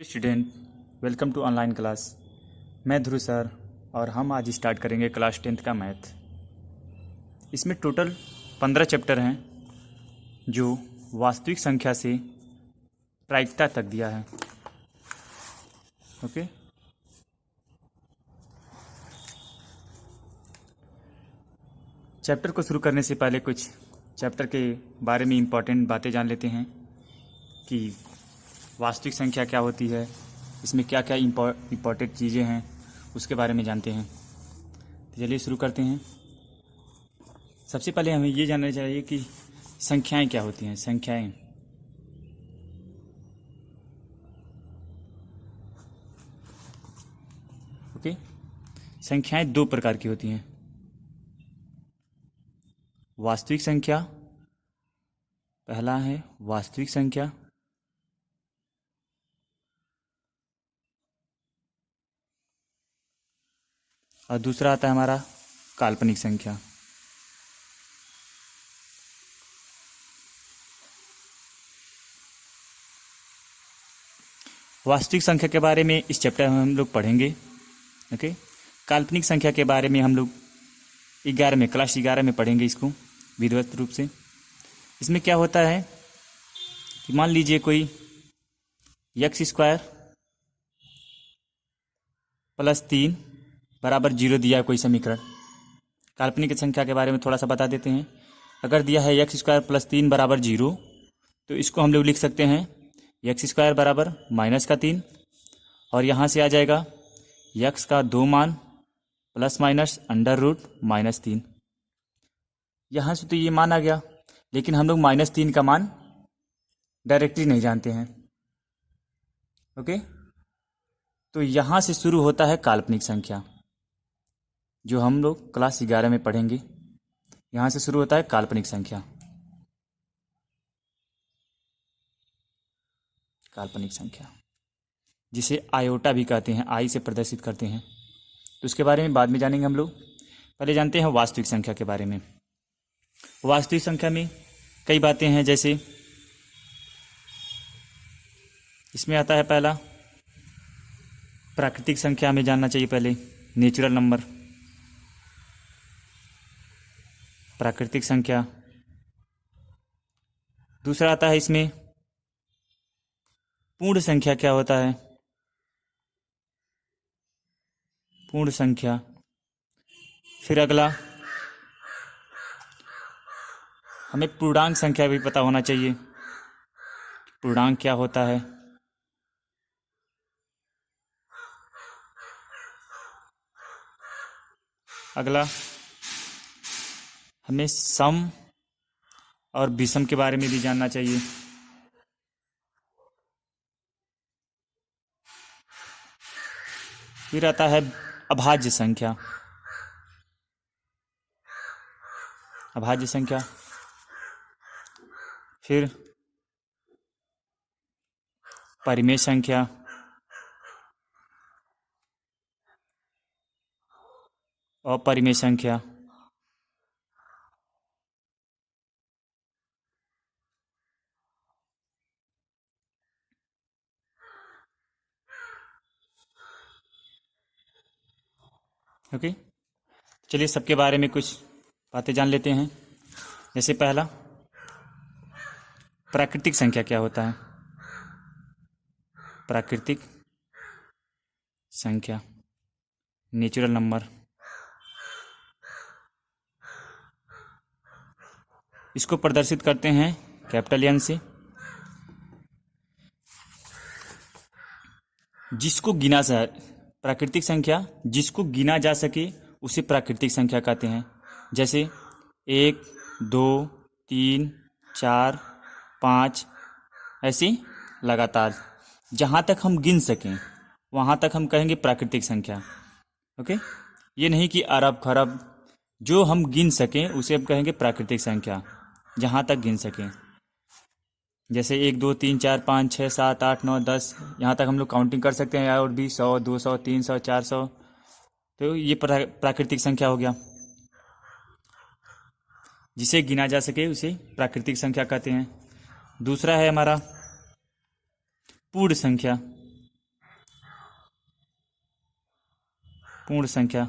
Student, welcome to online class. मैं Dhruv sir और हम आज स्टार्ट करेंगे क्लास 10th का मैथ। इसमें टोटल 15 चैप्टर हैं जो वास्तविक संख्या से प्रायिकता तक दिया है। ओके, चैप्टर को शुरू करने से पहले कुछ चैप्टर के बारे में इम्पॉर्टेंट बातें जान लेते हैं कि वास्तविक संख्या क्या होती है, इसमें क्या क्या इम्पोर्टेंट चीज़ें हैं उसके बारे में जानते हैं। तो चलिए शुरू करते हैं। सबसे पहले हमें ये जानना चाहिए कि संख्याएं क्या होती हैं। संख्याएं ओके, संख्याएं दो प्रकार की होती हैं। वास्तविक संख्या, पहला है वास्तविक संख्या, और दूसरा आता है हमारा काल्पनिक संख्या। वास्तविक संख्या के बारे में इस चैप्टर में हम लोग पढ़ेंगे। ओके, काल्पनिक संख्या के बारे में हम लोग क्लास 11 में पढ़ेंगे इसको विधिवत रूप से। इसमें क्या होता है कि मान लीजिए कोई x² + 3 = 0 दिया है कोई समीकरण। काल्पनिक संख्या के बारे में थोड़ा सा बता देते हैं। अगर दिया है x² + 3 = 0, तो इसको हम लोग लिख सकते हैं x² = -3, और यहाँ से आ जाएगा x का 2 मान ± √-3। यहाँ से तो ये मान आ गया, लेकिन हम लोग -3 का मान डायरेक्टली नहीं जानते हैं। ओके, तो यहाँ से शुरू होता है काल्पनिक संख्या, जो हम लोग क्लास 11 में पढ़ेंगे। यहाँ से शुरू होता है काल्पनिक संख्या। काल्पनिक संख्या जिसे आयोटा भी कहते हैं, आई से प्रदर्शित करते हैं, तो उसके बारे में बाद में जानेंगे हम लोग। पहले जानते हैं वास्तविक संख्या के बारे में। वास्तविक संख्या में कई बातें हैं, जैसे इसमें आता है पहला प्राकृतिक संख्या। हमें जानना चाहिए पहले नेचुरल नंबर, प्राकृतिक संख्या। दूसरा आता है इसमें पूर्ण संख्या क्या होता है, पूर्ण संख्या। फिर अगला हमें पूर्णांक संख्या भी पता होना चाहिए, पूर्णांक क्या होता है। अगला हमें सम और विषम के बारे में भी जानना चाहिए। फिर आता है अभाज्य संख्या, अभाज्य संख्या। फिर परिमेय संख्या, अपरिमेय संख्या। ओके, चलिए सबके बारे में कुछ बातें जान लेते हैं। जैसे पहला प्राकृतिक संख्या क्या होता है। प्राकृतिक संख्या, नेचुरल नंबर, इसको प्रदर्शित करते हैं कैपिटल एन से। जिसको गिना जा प्राकृतिक संख्या जिसको गिना जा सके उसे प्राकृतिक संख्या कहते हैं। जैसे 1, 2, 3, 4, 5, ऐसी लगातार जहाँ तक हम गिन सकें वहाँ तक हम कहेंगे प्राकृतिक संख्या। ओके, ये नहीं कि अरब खरब, जो हम गिन सकें उसे हम कहेंगे प्राकृतिक संख्या, जहाँ तक गिन सकें। जैसे 1, 2, 3, 4, 5, 6, 7, 8, 9, 10, यहाँ तक हम लोग काउंटिंग कर सकते हैं, और भी 100, 200, 300, 400, तो ये प्राकृतिक संख्या हो गया। जिसे गिना जा सके उसे प्राकृतिक संख्या कहते हैं। दूसरा है हमारा पूर्ण संख्या। पूर्ण संख्या।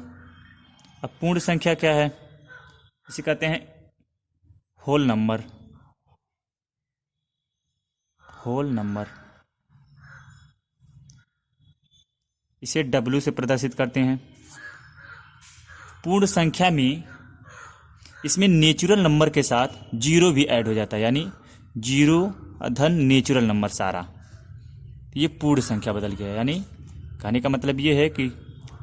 अब पूर्ण संख्या क्या है? इसे कहते हैं होल नंबर। होल नंबर इसे W से प्रदर्शित करते हैं। पूर्ण संख्या में इसमें नेचुरल नंबर के साथ जीरो भी ऐड हो जाता है, यानी जीरो धन नेचुरल नंबर सारा। ये पूर्ण संख्या बदल गया, यानी कहने का मतलब ये है कि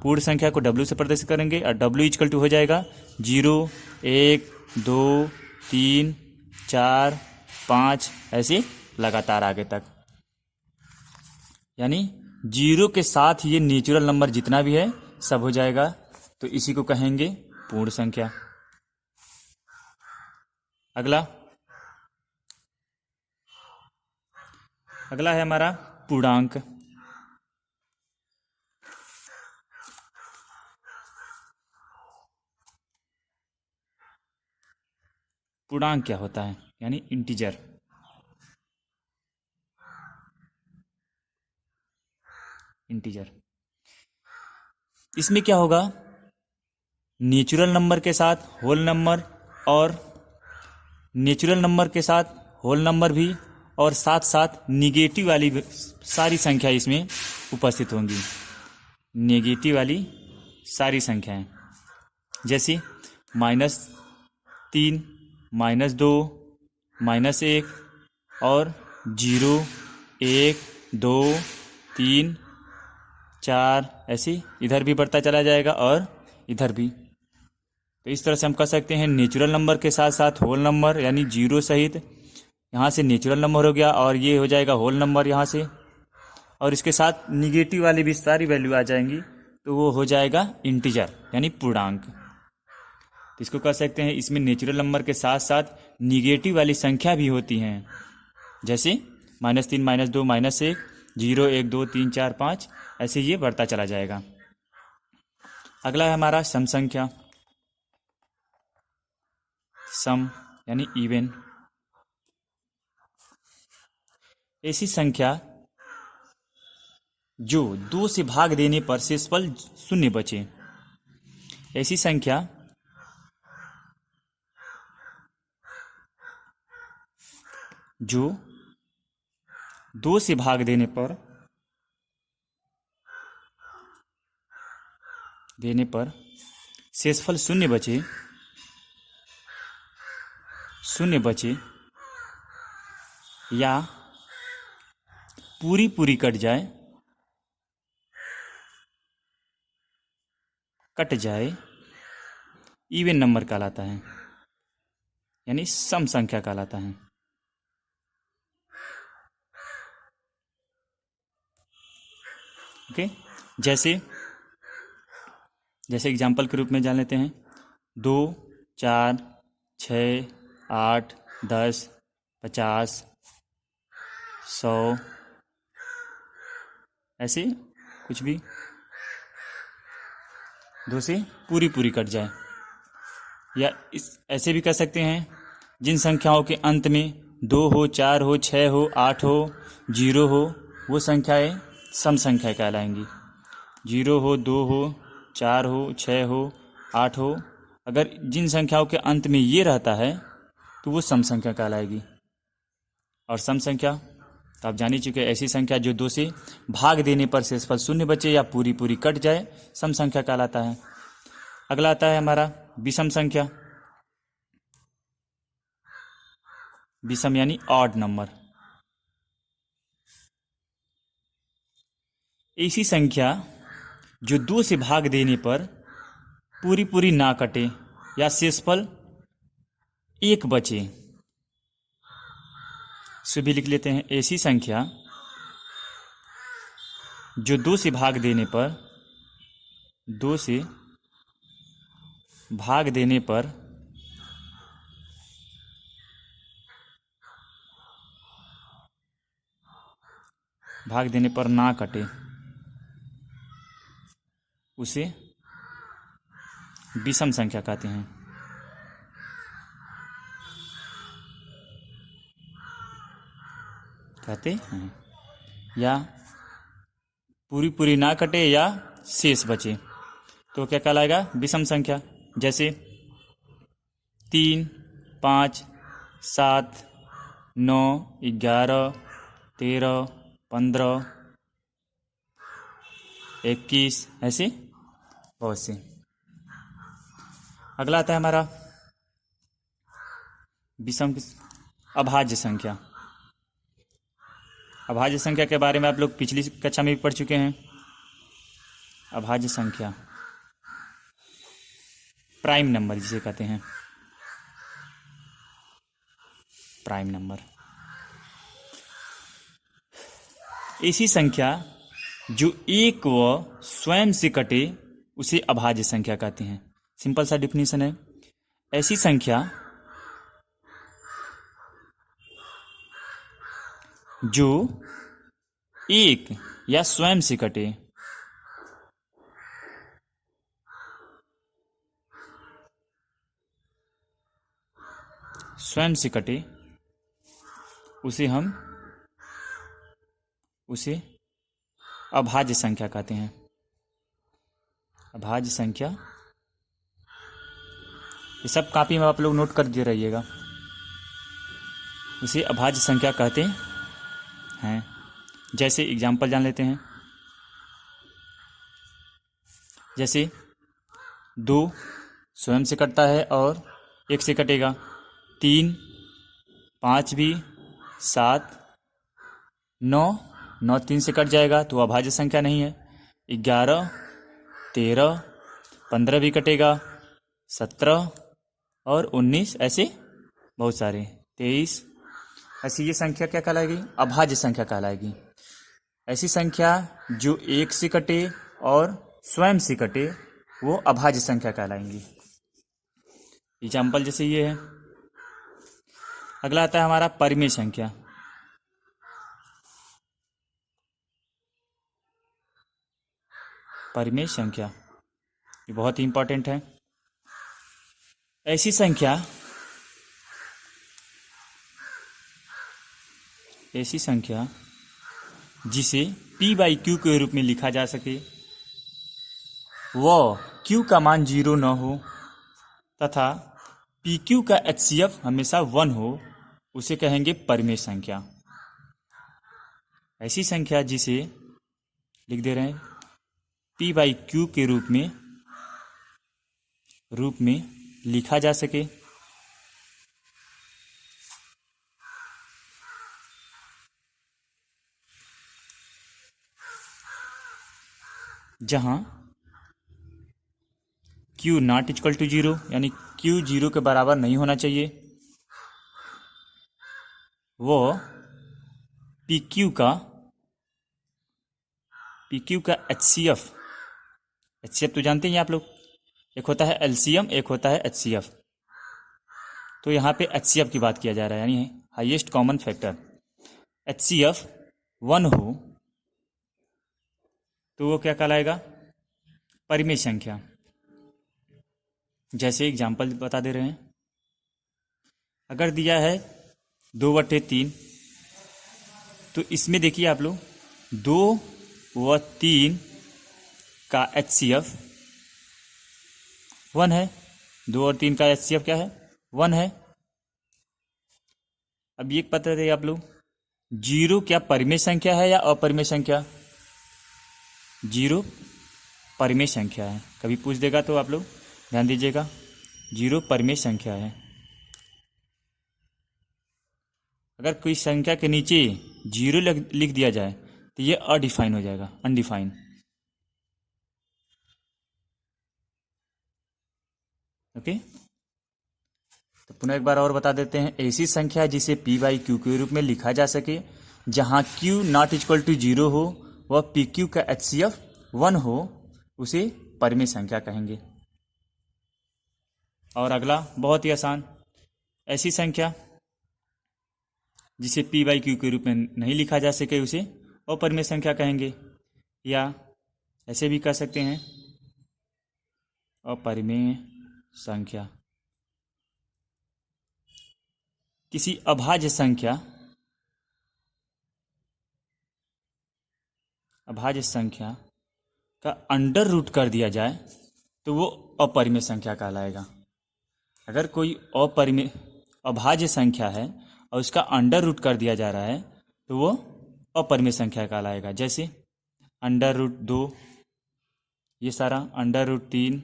पूर्ण संख्या को W से प्रदर्शित करेंगे और W इक्वल टू हो जाएगा 0, 1, 2, 3, 4, 5 ऐसे लगातार आगे तक। यानी जीरो के साथ ये नेचुरल नंबर जितना भी है सब हो जाएगा, तो इसी को कहेंगे पूर्ण संख्या। अगला है हमारा पूर्णांक। पूर्णांक क्या होता है? यानी इंटीजर। इसमें क्या होगा? नेचुरल नंबर के साथ होल नंबर और नेचुरल नंबर के साथ होल नंबर भी, और साथ साथ निगेटिव वाली सारी संख्या इसमें उपस्थित होंगी। नेगेटिव वाली सारी संख्याएं, जैसे -3, -2, -1 और 0, 1, 2, 3, 4 ऐसे इधर भी बढ़ता चला जाएगा और इधर भी। तो इस तरह से हम कह सकते हैं नेचुरल नंबर के साथ साथ होल नंबर, यानी जीरो सहित यहाँ से नेचुरल नंबर हो गया और ये हो जाएगा होल नंबर यहाँ से, और इसके साथ निगेटिव वाली भी सारी वैल्यू आ जाएंगी, तो वो हो जाएगा इंटीजर यानी पूर्णांक। तो इसको कह सकते हैं इसमें नेचुरल नंबर के साथ साथ निगेटिव वाली संख्या भी होती हैं, जैसे -3, -2, -1, 0, 1, 2, 3, 4, 5 ऐसे ये बढ़ता चला जाएगा। अगला है हमारा सम संख्या। सम यानी इवन। ऐसी संख्या जो 2 से भाग देने पर शेषफल शून्य बचे। ऐसी संख्या जो 2 से भाग देने पर शेषफल शून्य बचे या पूरी कट जाए इवन नंबर कहलाता है, यानी सम संख्या कहलाता है। ओके, जैसे एग्जाम्पल के रूप में जान लेते हैं 2, 4, 6, 8, 10, 50, 100 ऐसे कुछ भी 2 से पूरी कट जाए। या इस ऐसे भी कर सकते हैं जिन संख्याओं के अंत में 2 हो, 4 हो, 6 हो, 8 हो, 0 हो, वो संख्याएं सम संख्या कहलाएंगी। 0 हो, 2 हो, 4 हो, 6 हो, 8 हो, अगर जिन संख्याओं के अंत में ये रहता है तो वो सम संख्या कहलाएगी। और सम संख्या तो आप जान ही चुके, ऐसी संख्या जो 2 से भाग देने पर शेषफल शून्य बचे या पूरी कट जाए सम संख्या कहलाता है। अगला आता है हमारा विषम संख्या। विषम यानी ऑड नंबर। ऐसी संख्या जो 2 से भाग देने पर पूरी ना कटे या शेषफल 1 बचे। इसे भी लिख लेते हैं, ऐसी संख्या जो 2 से भाग देने पर ना कटे उसे विषम संख्या कहते हैं। या पूरी ना कटे या शेष बचे तो क्या कहलाएगा? विषम संख्या। जैसे 3, 5, 7, 9, 11, 13, 15, 21, ऐसे बहुत से। अगला आता है हमारा विषम अभाज्य संख्या। अभाज्य संख्या के बारे में आप लोग पिछली कक्षा में भी पढ़ चुके हैं। अभाज्य संख्या प्राइम नंबर जिसे कहते हैं, प्राइम नंबर। ऐसी संख्या जो एक व स्वयं से कटे उसे अभाज्य संख्या कहते हैं। सिंपल सा डिफिनीशन है। ऐसी संख्या जो एक या स्वयं से कटे, स्वयं से कटे, उसे अभाज्य संख्या कहते हैं। अभाज्य संख्या, ये सब कॉपी में आप लोग नोट कर दे रहिएगा। उसे अभाज्य संख्या कहते हैं। जैसे एग्जाम्पल जान लेते हैं। जैसे 2 स्वयं से कटता है और 1 से कटेगा। 3, 5 भी, 7, 9, 9 3 से कट जाएगा तो अभाज्य संख्या नहीं है। 11, 13, 15 भी कटेगा। 17 और 19, ऐसे बहुत सारे, 23, ऐसी ये संख्या क्या कहलाएगी? अभाज्य संख्या कहलाएगी। ऐसी संख्या जो 1 से कटे और स्वयं से कटे वो अभाज्य संख्या कहलाएंगी। एग्जाम्पल जैसे ये है। अगला आता है हमारा परिमेय संख्या। परिमेय संख्या ये बहुत ही इंपॉर्टेंट है। ऐसी संख्या जिसे p/q के रूप में लिखा जा सके, वह q का मान 0 न हो तथा pq का HCF हमेशा 1 हो, उसे कहेंगे परिमेय संख्या। ऐसी संख्या जिसे लिख दे रहे हैं p/q के रूप में लिखा जा सके, जहां q नॉट इक्वल टू 0 यानी q 0 के बराबर नहीं होना चाहिए, वो pq का HCF तो जानते हैं आप लोग, एक होता है LCM, एक होता है HCF। तो यहाँ पे HCF की बात किया जा रहा है, यानी हाईएस्ट कॉमन फैक्टर। HCF 1 हो तो वो क्या कहलाएगा? परिमेय संख्या। जैसे एग्जाम्पल बता दे रहे हैं। अगर दिया है 2/3, तो इसमें देखिए आप लोग 2 व 3 का HCF 1 है। 2 और 3 का HCF क्या है? 1 है। अब ये पता रहे आप लोग, 0 क्या परिमेय संख्या है या अपरिमेय संख्या? 0 परिमेय संख्या है। कभी पूछ देगा तो आप लोग ध्यान दीजिएगा, 0 परिमेय संख्या है। अगर कोई संख्या के नीचे 0 लिख दिया जाए तो ये अडिफाइन हो जाएगा, अनडिफाइन। ओके, तो पुनः एक बार और बता देते हैं। ऐसी संख्या जिसे p/q के रूप में लिखा जा सके, जहां q नॉट इक्वल टू 0 हो, वह pq का HCF 1 हो, उसे परिमेय संख्या कहेंगे। और अगला बहुत ही आसान, ऐसी संख्या जिसे p/q के रूप में नहीं लिखा जा सके, उसे अपरिमेय संख्या कहेंगे, या ऐसे भी कह सकते हैं अपरिमेय संख्या। किसी अभाज्य संख्या का अंडर रूट कर दिया जाए तो वो अपरिमेय संख्या कहलाएगा। अगर कोई अपरिमेय अभाज्य संख्या है और उसका अंडर रूट कर दिया जा रहा है तो वो अपरिमेय संख्या कहलाएगा। जैसे √2, ये सारा √3,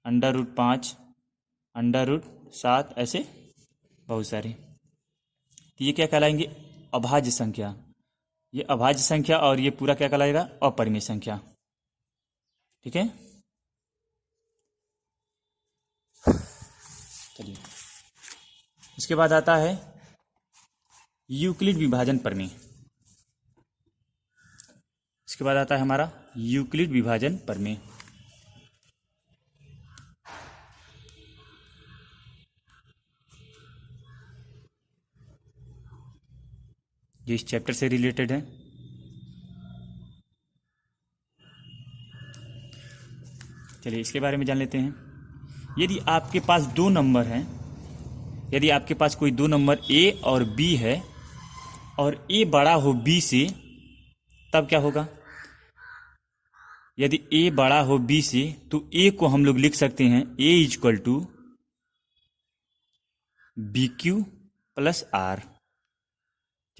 √5, √7, ऐसे बहुत सारे। तो ये क्या कहलाएंगे? अभाज्य संख्या। ये अभाज्य संख्या और ये पूरा क्या कहलाएगा? अपरिमेय संख्या। ठीक है, चलिए उसके बाद आता है यूक्लिड विभाजन प्रमेय। इसके बाद आता है हमारा यूक्लिड विभाजन प्रमेय। जो इस चैप्टर से रिलेटेड है। चलिए इसके बारे में जान लेते हैं। यदि आपके पास दो नंबर हैं, यदि आपके पास कोई दो नंबर ए और बी है और ए बड़ा हो बी से, तब क्या होगा? यदि ए बड़ा हो बी से तो ए को हम लोग लिख सकते हैं A equal to BQ plus R.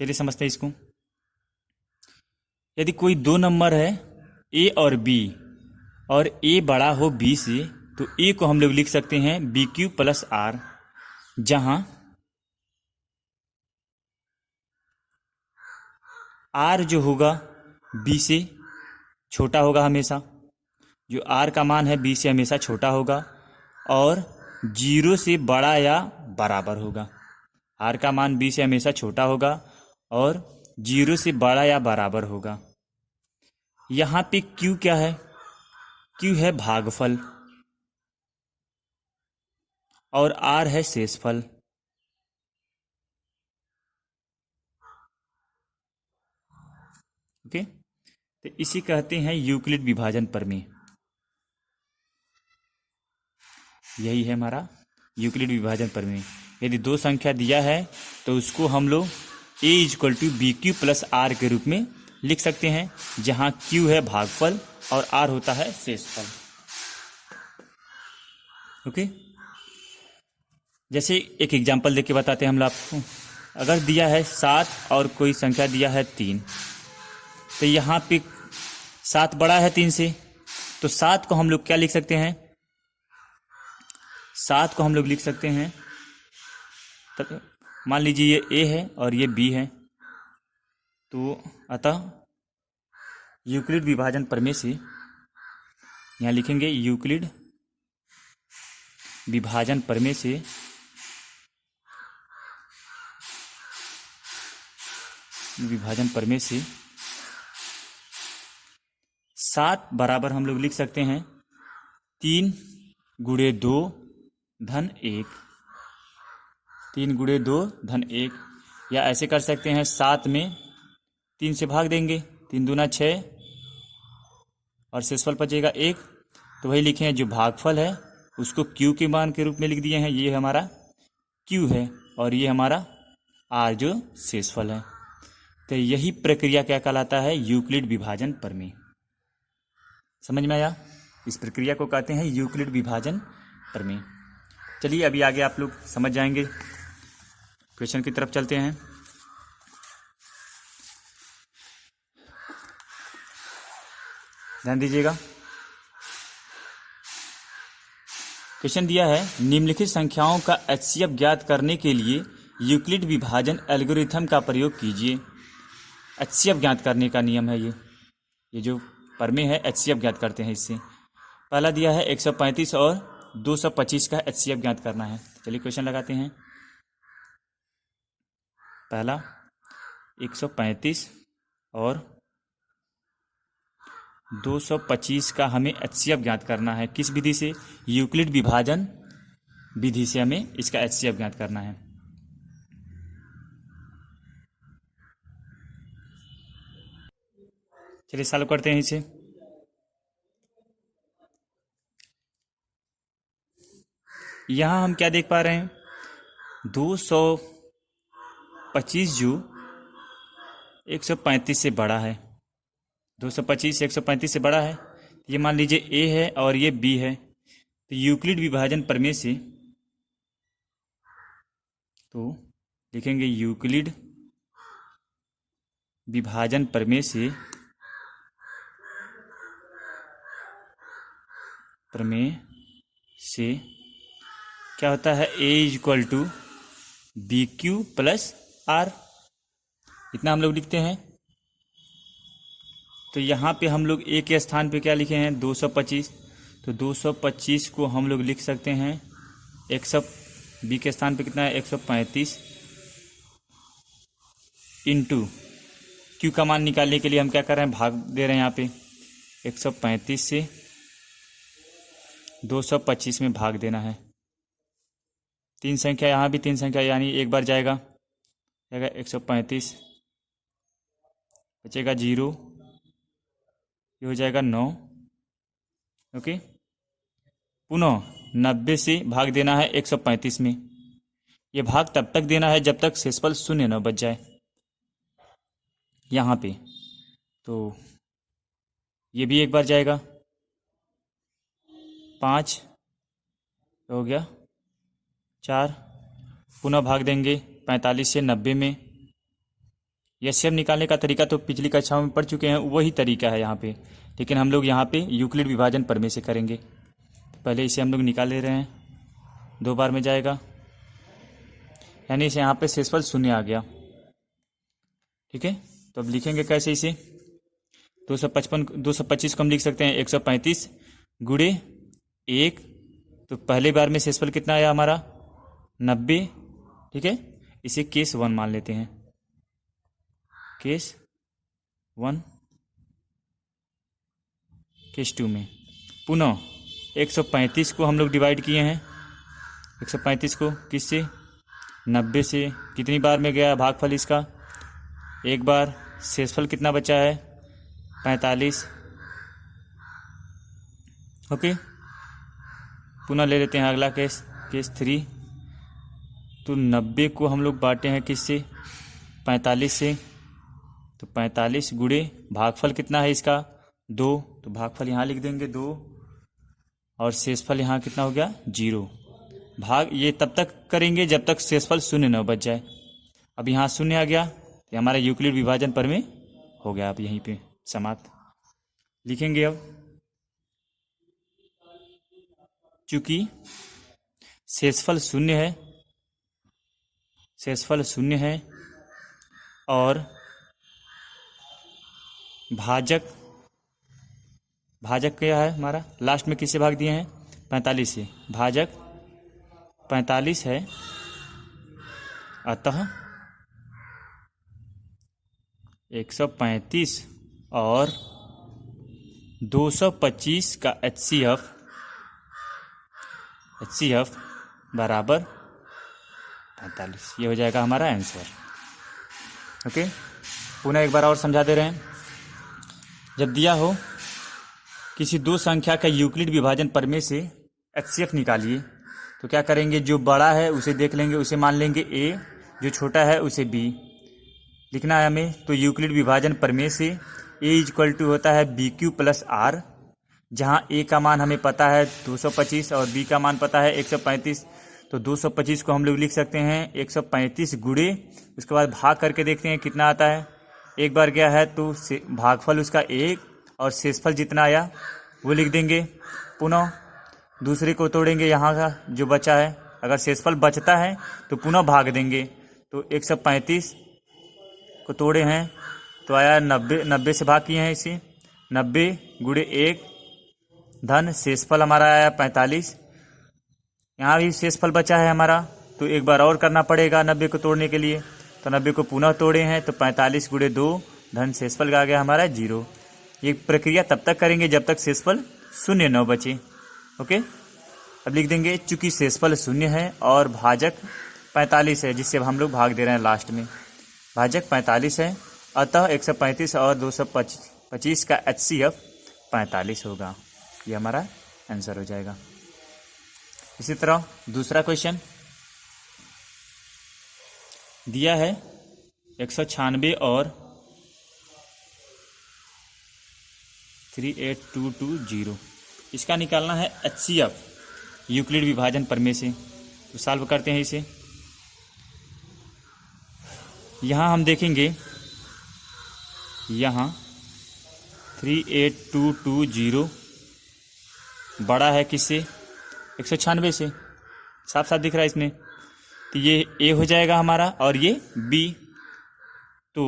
चलिए समझते हैं इसको। यदि कोई दो नंबर है ए और बी और ए बड़ा हो बी से तो ए को हम लोग लिख सकते हैं BQ प्लस आर, जहां आर जो होगा बी से छोटा होगा हमेशा, जो आर का मान है बी से हमेशा छोटा होगा और 0 से बड़ा या बराबर होगा। आर का मान बी से हमेशा छोटा होगा और 0 से बड़ा या बराबर होगा। यहाँ पे क्यू क्या है? क्यू है भागफल और आर है शेषफल। ओके, तो इसे कहते हैं यूक्लिड विभाजन प्रमेय। यही है हमारा यूक्लिड विभाजन प्रमेय। यदि दो संख्या दिया है तो उसको हम लोग A equal to BQ plus R के रूप में लिख सकते हैं, जहां Q है भागफल और R होता है शेषफल। ओके, जैसे एक एग्जांपल देके बताते हैं हम लोग आपको। अगर दिया है 7 और कोई संख्या दिया है 3, तो यहाँ पे 7 बड़ा है 3 से, तो 7 को हम लोग क्या लिख सकते हैं? 7 को हम लोग लिख सकते हैं, तो मान लीजिए ये A है और ये B है, तो अतः यूक्लिड विभाजन प्रमेय से यहाँ लिखेंगे यूक्लिड विभाजन प्रमेय से विभाजन प्रमेय से 7 बराबर हम लोग लिख सकते हैं 3 गुणे 2 धन 1। 3 गुणे 2 धन 1, या ऐसे कर सकते हैं 7 में 3 से भाग देंगे, 3 दूना 6 और शेषफल बचेगा 1। तो वही लिखे हैं, जो भागफल है उसको Q के मान के रूप में लिख दिए हैं। ये हमारा Q है और ये हमारा R जो शेषफल है। तो यही प्रक्रिया क्या कहलाता है? यूक्लिड विभाजन प्रमेय। समझ में आया? इस प्रक्रिया को कहते हैं यूक्लिड विभाजन प्रमेय। चलिए अभी आगे आप लोग समझ जाएंगे। क्वेश्चन की तरफ चलते हैं। ध्यान दीजिएगा, क्वेश्चन दिया है निम्नलिखित संख्याओं का HCF ज्ञात करने के लिए यूक्लिड विभाजन एल्गोरिथम का प्रयोग कीजिए। HCF ज्ञात करने का नियम है ये जो प्रमेय है HCF ज्ञात करते हैं इससे। पहला दिया है 135 और 225 का HCF ज्ञात करना है। चलिए क्वेश्चन लगाते हैं। पहला 135 और 225 का हमें HCF ज्ञात करना है। किस विधि से? यूक्लिड विभाजन विधि से हमें इसका HCF ज्ञात करना है। चलिए सॉल्व करते हैं इसे। यहां हम क्या देख पा रहे हैं? 225 जो 135 से बड़ा है, 225 135 से बड़ा है, ये मान लीजिए ए है और ये बी है, तो यूक्लिड विभाजन प्रमेय से, तो लिखेंगे यूक्लिड विभाजन प्रमेय से क्या होता है, A is equal to B Q plus R, इतना हम लोग लिखते हैं। तो यहाँ पे हम लोग ए के स्थान पे क्या लिखे हैं, 225, तो 225 को हम लोग लिख सकते हैं 100, बी के स्थान पे कितना है 135, इंटू क्यू का मान निकालने के लिए हम क्या कर रहे हैं, भाग दे रहे हैं यहाँ पे 135 से 225 में भाग देना है। तीन संख्या यहाँ भी तीन संख्या, यानी एक बार जाएगा 135, बचेगा 0, ये हो जाएगा 9। ओके, पुनः 90 से भाग देना है 135 में। ये भाग तब तक देना है जब तक शेषफल शून्य न बच जाए यहाँ पे। तो ये भी एक बार जाएगा, 5 हो गया 4, पुनः भाग देंगे 45 से 90 में। एचसीएफ निकालने का तरीका तो पिछली कक्षाओं में पढ़ चुके हैं, वही तरीका है यहाँ पे, लेकिन हम लोग यहाँ पे यूक्लिड विभाजन प्रमेय से करेंगे। पहले इसे हम लोग निकाल ले रहे हैं, 2 बार में जाएगा, यानी इसे यहाँ पे शेषफल शून्य आ गया। ठीक है, तो अब लिखेंगे कैसे इसे, 225 को हम लिख सकते हैं 135 गुणे 1, तो पहले बार में शेषफल कितना आया हमारा 90। ठीक है, इसे केस 1 मान लेते हैं, केस 1। केस 2 में पुनः 135 को हम लोग डिवाइड किए हैं, 135 को किससे, 90 से। कितनी बार में गया भागफल इसका, एक बार। शेषफल कितना बचा है 45। ओके, पुनः ले लेते हैं अगला केस, केस 3। तो 90 को हम लोग बांटे हैं किससे, 45 से। तो 45 गुणे भागफल कितना है इसका 2, तो भागफल यहाँ लिख देंगे 2, और शेषफल यहाँ कितना हो गया 0। भाग ये तब तक करेंगे जब तक शेषफल शून्य न बच जाए। अब यहाँ शून्य आ गया, तो हमारा यूक्लिड विभाजन प्रमेय हो गया। अब यहीं पे समाप्त लिखेंगे। अब चूंकि शेषफल शून्य है, शेषफल शून्य है और भाजक क्या है हमारा, लास्ट में किससे भाग दिए हैं 45 से, भाजक 45 है, अतः 135 और 225 का HCF बराबर 45। ये हो जाएगा हमारा आंसर। ओके, पुनः एक बार और समझा दे रहे हैं। जब दिया हो किसी दो संख्या का यूक्लिड विभाजन प्रमेय से HCF निकालिए, तो क्या करेंगे, जो बड़ा है उसे देख लेंगे, उसे मान लेंगे A, जो छोटा है उसे B लिखना है हमें। तो यूक्लिड विभाजन प्रमेय से A इक्वल टू होता है BQ प्लस R, जहाँ A का मान हमें पता है 225 और B का मान पता है 135। तो 225 को हम लोग लिख सकते हैं 135 गुणे, उसके बाद भाग करके देखते हैं कितना आता है। एक बार गया है तो भागफल उसका 1 और शेषफल जितना आया वो लिख देंगे। पुनः दूसरे को तोड़ेंगे, यहाँ का जो बचा है, अगर शेषफल बचता है तो पुनः भाग देंगे। तो 135 को तोड़े हैं तो आया 90 से भाग किए हैं इसे, 90 गुणे 1 धन शेषफल हमारा आया 45। यहाँ भी शेषफल बचा है हमारा, तो एक बार और करना पड़ेगा 90 को तोड़ने के लिए। तो 90 को पुनः तोड़े हैं तो 45 गुणे 2 धन शेषफल आ गया हमारा 0। ये प्रक्रिया तब तक करेंगे जब तक शेषफल शून्य न बचे। ओके, अब लिख देंगे चूंकि शेषफल शून्य है और भाजक 45 है, जिससे हम लोग भाग दे रहे हैं लास्ट में, भाजक 45 है, अतः 135 और 225 का HCF 45 होगा। ये हमारा आंसर हो जाएगा। इसी तरह दूसरा क्वेश्चन दिया है 196 और 38220। इसका निकालना है HCF, यूक्लिड विभाजन प्रमेय से। तो सॉल्व करते हैं इसे। यहाँ हम देखेंगे, यहाँ 38220 बड़ा है किससे? 196 से। साफ साफ दिख रहा है इसमें। तो ये ए हो जाएगा हमारा और ये बी। तो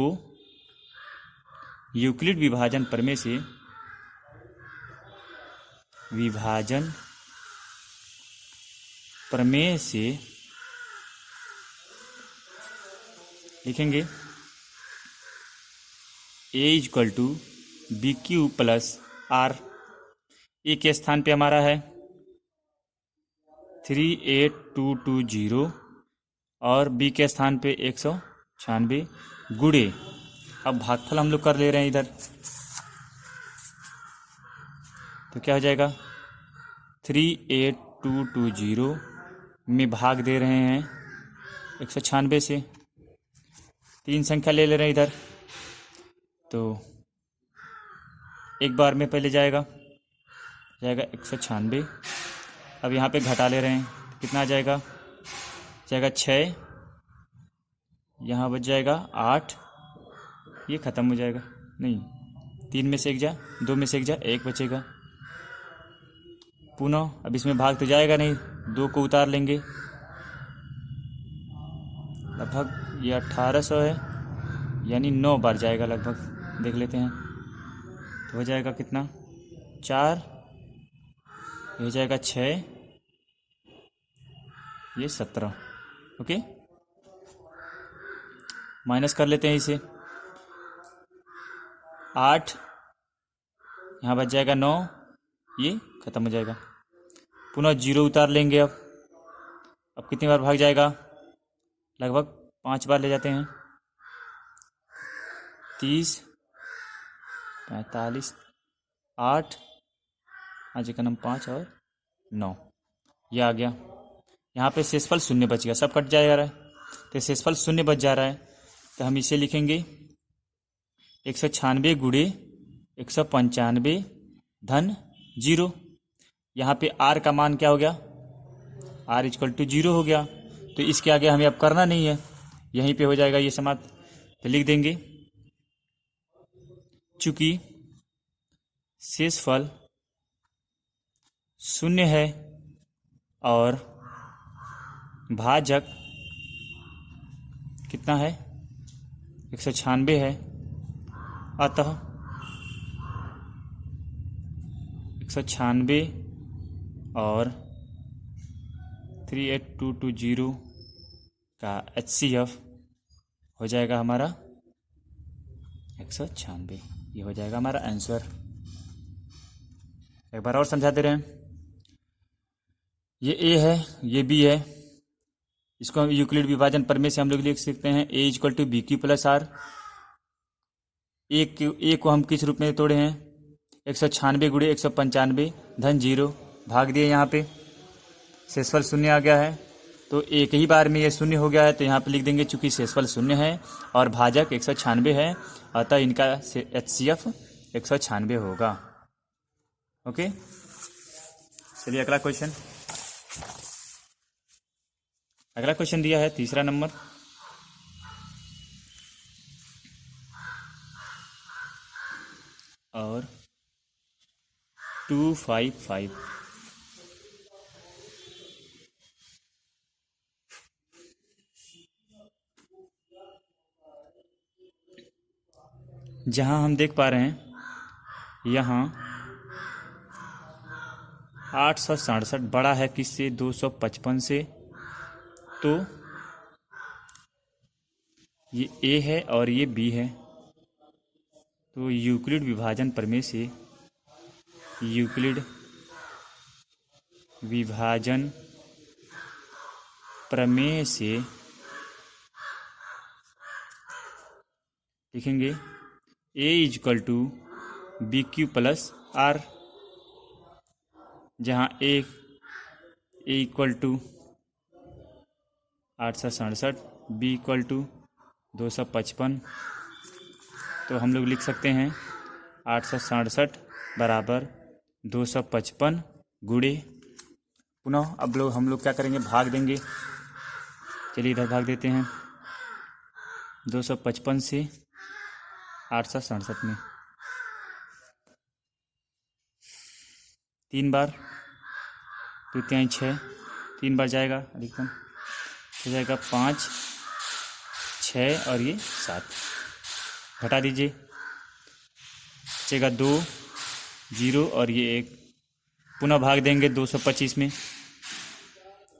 यूक्लिड विभाजन प्रमेय से लिखेंगे A equal to B Q plus R. A के स्थान पे हमारा है 38220 और बी के स्थान पे 196 गुणे, अब भागफल हम लोग कर ले रहे हैं इधर। तो क्या हो जाएगा? 38220 में भाग दे रहे हैं 196 से। 3 संख्या ले ले रहे हैं इधर, तो एक बार में पहले जाएगा 196। अब यहाँ पे घटा ले रहे हैं, कितना आ जाएगा? 6, यहाँ बच जाएगा 8, ये ख़त्म हो जाएगा। नहीं, 3 में से 1 जा, 2 में से 1 जा, 1 बचेगा। पुनः अब इसमें भाग तो जाएगा नहीं, 2 को उतार लेंगे। लगभग ये 1800 है, यानी 9 बार जाएगा लगभग। देख लेते हैं तो हो जाएगा कितना? 4, ये हो जाएगा 6, ये 17। ओके, माइनस कर लेते हैं इसे। 8, यहाँ बच जाएगा 9, ये ख़त्म हो जाएगा। पुनः 0 उतार लेंगे। अब कितनी बार भाग जाएगा? लगभग 5 बार ले जाते हैं। 30, 45, 8, 5 का नंबर 5 और 9, ये आ गया। यहाँ पे शेषफल 0 बच गया, सब कट जाएगा। तो शेषफल 0 बच जा रहा है, तो हम इसे लिखेंगे 196 गुणे 195 धन 0। यहाँ पे r का मान क्या हो गया? r इक्वल टू 0 हो गया। तो इसके आगे हमें अब करना नहीं है, यहीं पे हो जाएगा ये समाप्त। तो लिख देंगे, चूंकि शेषफल 0 है और भाजक कितना है? 196 है, अतः 196 और 38220 का HCF हो जाएगा हमारा 196। ये हो जाएगा हमारा आंसर। एक बार और समझा दे रहे हैं। ये A है, ये B है। इसको हम यूक्लिड विभाजन प्रमेय से हम लोग लिख सकते हैं A equal to B Q plus R. A को हम किस रूप में तोड़े हैं? 196 गुणे 195 धन 0, भाग दिए। यहाँ पे शेषफल 0 आ गया है, तो एक ही बार में ये 0 हो गया है। तो यहाँ पे लिख देंगे, चूंकि शेषफल 0 है और भाजक 196 है, अतः इनका HCF 196 होगा। ओके, चलिए अगला क्वेश्चन। अगला क्वेश्चन दिया है 3 नंबर। और 255 जहां हम देख पा रहे हैं, यहाँ 867 बड़ा है किससे? 255 से। तो ये A है और ये B है। तो यूक्लिड विभाजन प्रमेय से लिखेंगे A equal to B Q plus r, जहाँ A equal to 867, B equal to 255। तो हम लोग लिख सकते हैं 867 बराबर 255 गुणे, पुनः अब हम लोग क्या करेंगे, भाग देंगे। चलिए इधर भाग देते हैं 255 से 867 में 3 बार, तो 6 3 बार जाएगा अधिकतम, हो जाएगा 5 6 और ये 7, घटा दीजिए, बचेगा 2 0 और ये 1, पुनः भाग देंगे 225 में,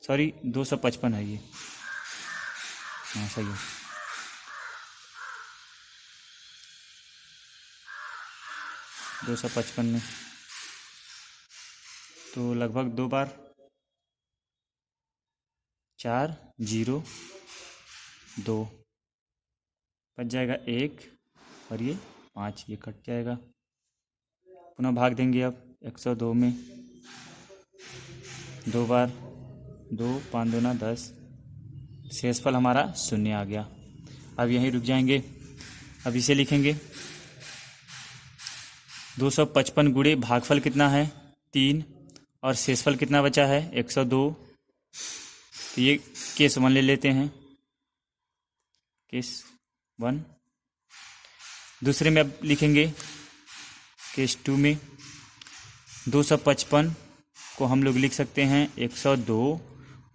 सॉरी 255 है ये, हाँ सही है। दो 255 में तो लगभग 2 बार, 4 0 2, बच जाएगा 1 और ये 5, ये कट जाएगा, पुनः भाग देंगे अब 102 में, 2 बार, 2 5 2 10, शेषफल हमारा 0 आ गया। अब यहीं रुक जाएंगे, अब इसे लिखेंगे 255 गुणे भागफल कितना है 3 और शेषफल कितना बचा है 102, तो ये केस 1 ले लेते हैं, केस 1। दूसरे में अब लिखेंगे केस 2 में 255 को हम लोग लिख सकते हैं 102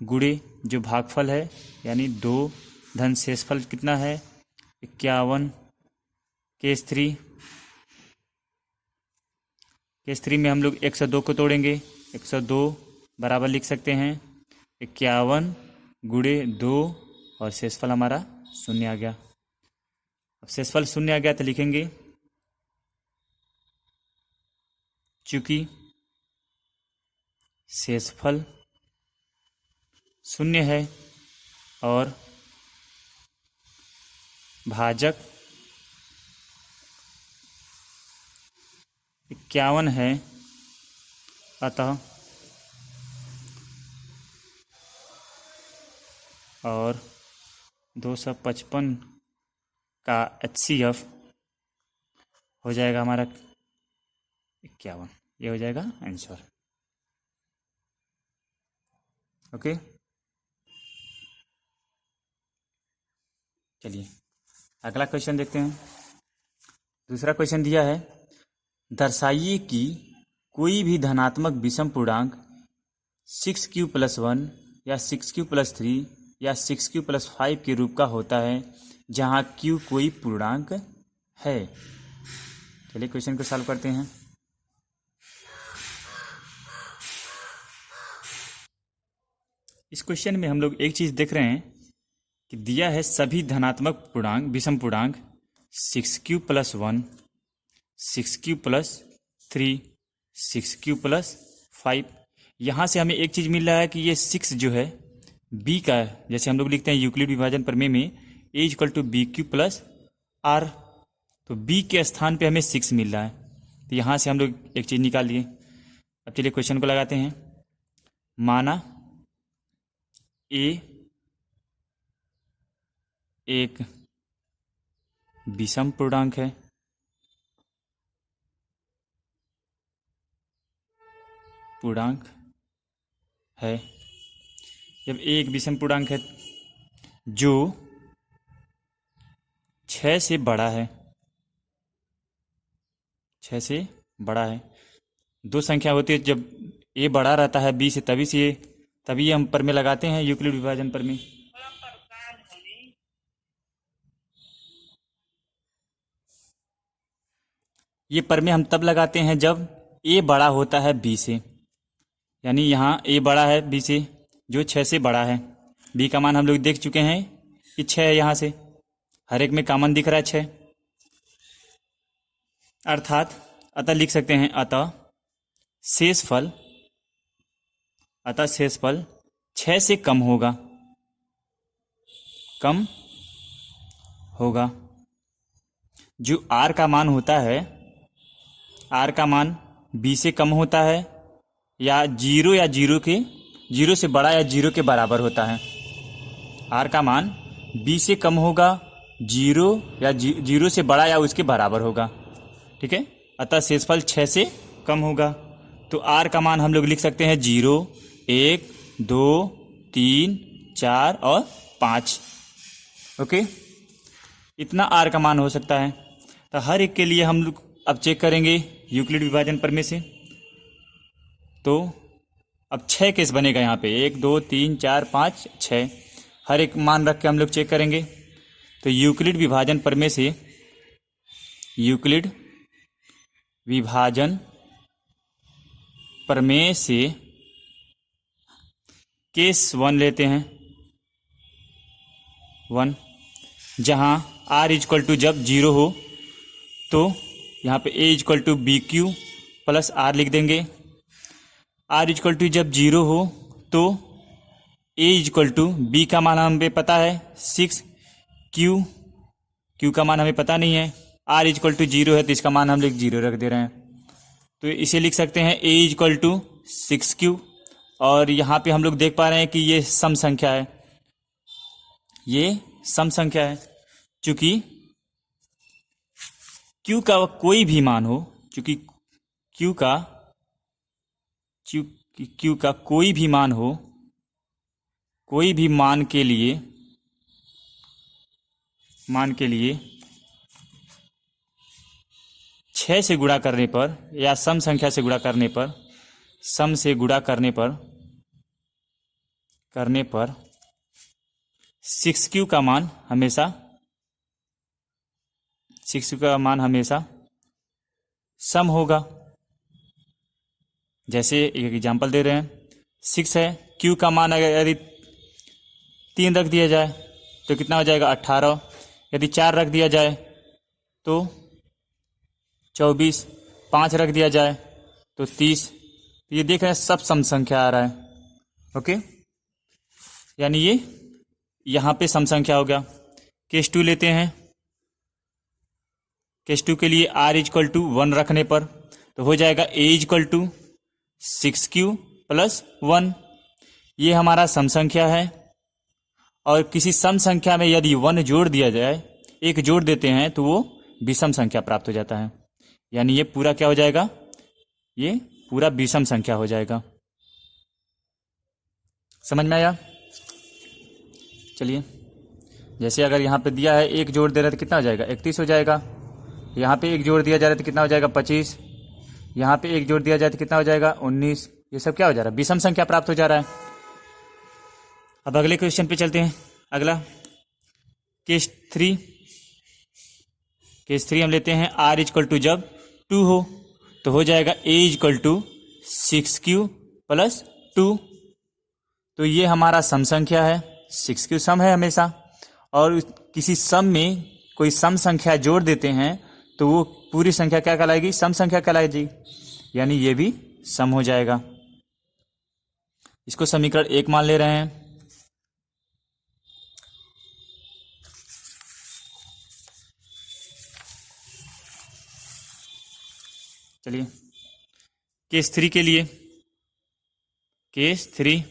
गुणे जो भागफल है यानी 2 धन शेषफल कितना है 51। केस 3 में हम लोग 102 को तोड़ेंगे, 102 बराबर लिख सकते हैं 51 गुणे 2 और शेषफल हमारा 0 आ गया। अब शेषफल 0 आ गया तो लिखेंगे चूंकि शेषफल 0 है और भाजक 51 है, अतः और 255 का HCF हो जाएगा हमारा 51, ये हो जाएगा आंसर। ओके, चलिए अगला क्वेश्चन देखते हैं। दूसरा क्वेश्चन दिया है, दर्शाइए कि कोई भी धनात्मक विषम पूर्णांक 6q + 1 या 6q + 3 या 6q + 5 के रूप का होता है जहां q कोई पूर्णांक है। चलिए क्वेश्चन को सॉल्व करते हैं। इस क्वेश्चन में हम लोग एक चीज देख रहे हैं कि दिया है सभी धनात्मक पूर्णांक विषम पूर्णांक 6q + 1 6q + 3 6q + 5। यहाँ से हमें एक चीज़ मिल रहा है कि ये 6 जो है b का है, जैसे हम लोग लिखते हैं यूक्लिड विभाजन प्रमेय में a = bq + r, तो b के स्थान पे हमें 6 मिल रहा है, तो यहाँ से हम लोग एक चीज़ निकाल लिए। अब चलिए क्वेश्चन को लगाते हैं। माना a एक विषम पूर्णांक है, जब एक विषम पूर्णांक है जो 6 से बड़ा है, 6 से बड़ा है, दो संख्या होती है जब a बड़ा रहता है b से, तभी हम प्रमेय लगाते हैं यूक्लिड विभाजन प्रमेय। ये प्रमेय हम तब लगाते हैं जब a बड़ा होता है b से, यानी यहाँ a बड़ा है b से जो 6 से बड़ा है। b का मान हम लोग देख चुके हैं कि 6 है, यहाँ से हर एक में कॉमन दिख रहा है 6, अतः लिख सकते हैं अतः शेषफल 6 से कम होगा। जो r का मान होता है, r का मान b से कम होता है या 0 से बड़ा या 0 के बराबर होता है। r का मान b से कम होगा, 0 या 0 से बड़ा या उसके बराबर होगा। ठीक है, अतः शेषफल 6 से कम होगा। तो आर का मान हम लोग लिख सकते हैं 0, 1, 2, 3, 4 और 5। ओके, इतना आर का मान हो सकता है। तो हर एक के लिए हम लोग अब चेक करेंगे यूक्लिड विभाजन प्रमेय से। तो अब 6 केस बनेगा यहाँ पे, 1, 2, 3, 4, 5, 6, हर एक मान रख के हम लोग चेक करेंगे। तो यूक्लिड विभाजन प्रमेय से, यूक्लिड विभाजन प्रमेय से केस 1 लेते हैं, 1, जहाँ r इक्वल टू जब 0 हो तो यहाँ पे a equal to B Q plus r लिख देंगे। r इक्वल टू जब 0 हो तो a इक्वल टू बी का मान हमें पता है 6, q का मान हमें पता नहीं है, r इक्वल टू 0 है तो इसका मान हम लोग 0 रख दे रहे हैं। तो इसे लिख सकते हैं a इक्वल टू 6q। और यहाँ पे हम लोग देख पा रहे हैं कि ये सम संख्या है, ये सम संख्या है। चूंकि q का कोई भी मान हो, चूंकि q का कोई भी मान हो, कोई भी मान के लिए 6 से गुणा करने पर या सम संख्या से गुणा करने पर, सम से गुणा करने पर 6q का मान हमेशा सम होगा। जैसे एक एग्जांपल दे रहे हैं, 6 है, q का मान अगर यदि 3 रख दिया जाए तो कितना हो जाएगा 18, यदि 4 रख दिया जाए तो 24, 5 रख दिया जाए तो 30। तो ये देख रहे हैं सब सम संख्या आ रहा है। ओके, यानी ये यहाँ पे सम संख्या हो गया। केस 2 लेते हैं। केस 2 के लिए r इक्वल टू 1 रखने पर तो हो जाएगा a equal to 6q plus 1। ये हमारा सम संख्या है। और किसी सम संख्या में यदि 1 जोड़ दिया जाए, 1 जोड़ देते हैं तो वो विषम संख्या प्राप्त हो जाता है। यानी ये पूरा क्या हो जाएगा, ये पूरा विषम संख्या हो जाएगा। समझ में आया? चलिए, जैसे अगर यहाँ पे दिया है 1 जोड़ दे रहा है तो कितना हो जाएगा 31 हो जाएगा। यहाँ पे 1 जोड़ दिया जा रहा है तो कितना हो जाएगा 25। यहाँ पे 1 जोड़ दिया जाए तो कितना हो जाएगा 19। ये सब क्या हो जा रहा है, विषम संख्या प्राप्त हो जा रहा है। अब अगले क्वेश्चन पे चलते हैं। अगला केस 3। केस 3 हम लेते हैं, r इक्वल टू जब 2 हो तो हो जाएगा a equal to 6q plus 2। तो ये हमारा सम संख्या है, 6q सम है हमेशा। और किसी सम में कोई सम संख्या जोड़ देते हैं तो वो पूरी संख्या क्या कहलाएगी, सम संख्या कहलाएगी। यानी ये भी सम हो जाएगा। इसको समीकरण 1 मान ले रहे हैं। चलिए, केस 3 के लिए, केस 3